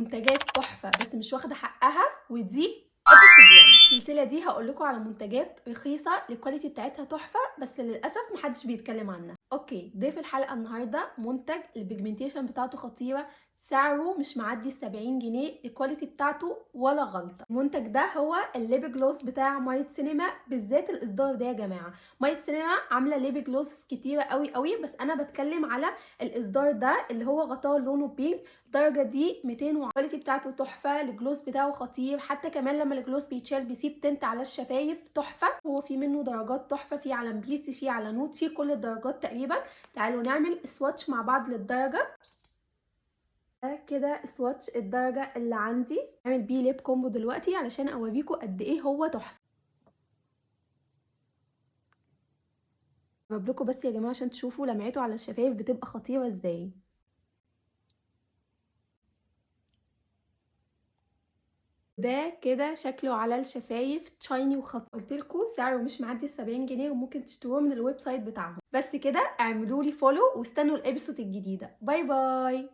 منتجات تحفه بس مش واخده حقها، ودي episode 1. السلسله دي هقول لكم على منتجات رخيصه الكواليتي بتاعتها تحفه بس للاسف محدش بيتكلم عنها. اوكي، ضيف الحلقه النهارده منتج البيجمنتيشن بتاعته خطيره، سعره مش معدي 70 جنيه، الكواليتي بتاعته ولا غلطه. المنتج ده هو الليب جلوس بتاع مايت سينما، بالذات الاصدار ده يا جماعه. مايت سينما عامله ليب جلوس كتيره قوي قوي، بس انا بتكلم على الاصدار ده اللي هو غطاه لونه بينك، الدرجه دي 200، والكواليتي بتاعته تحفه، الجلوس بتاعه خطير، حتى كمان لما الجلوس بيتشال بيسيب تنت على الشفايف تحفه. هو في منه درجات تحفه، في على بيتي، في على نوت، في كل الدرجات تقريبا. تعالوا نعمل سواتش مع بعض للدرجه. ده كده سواتش الدرجه اللي عندي، هعمل بيه ليب كومبو دلوقتي علشان اوريكم قد ايه هو تحفه. هجيب لكم بس يا جماعه عشان تشوفوا لمعته على الشفايف بتبقى خطيره ازاي. ده كده شكله على الشفايف تشايني وخط. قلت لكم سعره مش معدي 70 جنيه وممكن تشتروه من الويب سايت بتاعهم. بس كده اعملوا لي فولو واستنوا الابيسود الجديده. باي باي.